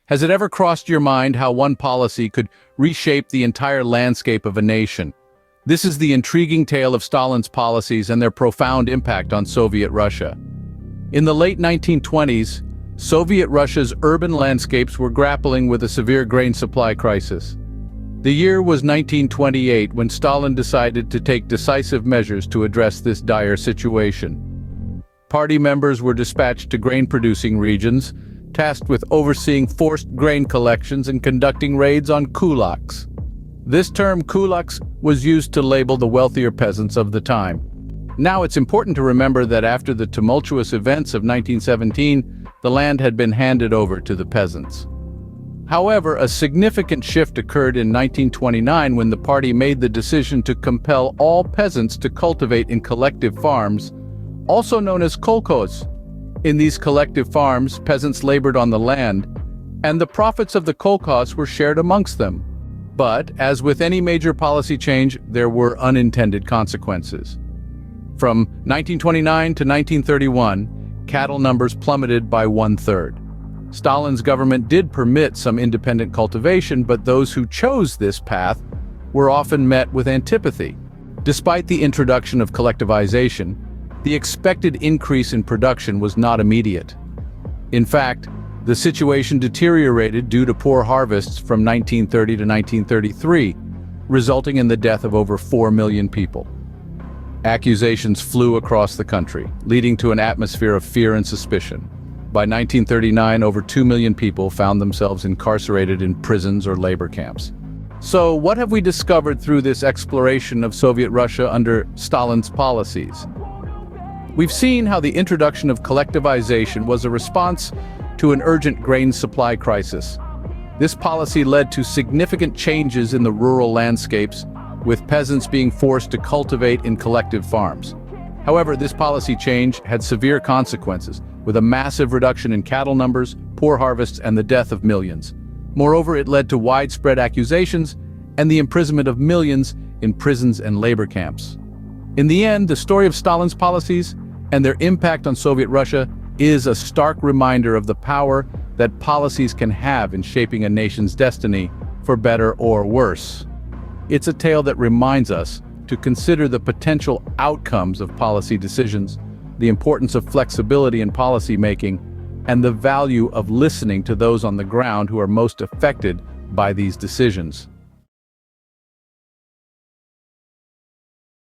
Has it ever crossed your mind how one policy could reshape the entire landscape of a nation? This is the intriguing tale of Stalin's policies and their profound impact on Soviet Russia. In the late 1920s, Soviet Russia's urban landscapes were grappling with a severe grain supply crisis. The year was 1928 when Stalin decided to take decisive measures to address this dire situation. Party members were dispatched to grain-producing regions, tasked with overseeing forced grain collections and conducting raids on kulaks. This term kulaks was used to label the wealthier peasants of the time. Now it's important to remember that after the tumultuous events of 1917, the land had been handed over to the peasants. However, a significant shift occurred in 1929 when the party made the decision to compel all peasants to cultivate in collective farms, also known as kolkhoz. In these collective farms, peasants labored on the land, and the profits of the kolkhoz were shared amongst them. But, as with any major policy change, there were unintended consequences. From 1929 to 1931, cattle numbers plummeted by 1/3. Stalin's government did permit some independent cultivation, but those who chose this path were often met with antipathy. Despite the introduction of collectivization, the expected increase in production was not immediate. In fact, the situation deteriorated due to poor harvests from 1930 to 1933, resulting in the death of over 4 million people. Accusations flew across the country, leading to an atmosphere of fear and suspicion. By 1939, over 2 million people found themselves incarcerated in prisons or labor camps. So, what have we discovered through this exploration of Soviet Russia under Stalin's policies? We've seen how the introduction of collectivization was a response to an urgent grain supply crisis. This policy led to significant changes in the rural landscapes, with peasants being forced to cultivate in collective farms. However, this policy change had severe consequences, with a massive reduction in cattle numbers, poor harvests, and the death of millions. Moreover, it led to widespread accusations and the imprisonment of millions in prisons and labor camps. In the end, the story of Stalin's policies and their impact on Soviet Russia is a stark reminder of the power that policies can have in shaping a nation's destiny, for better or worse. It's a tale that reminds us to consider the potential outcomes of policy decisions, the importance of flexibility in policy making, and the value of listening to those on the ground who are most affected by these decisions.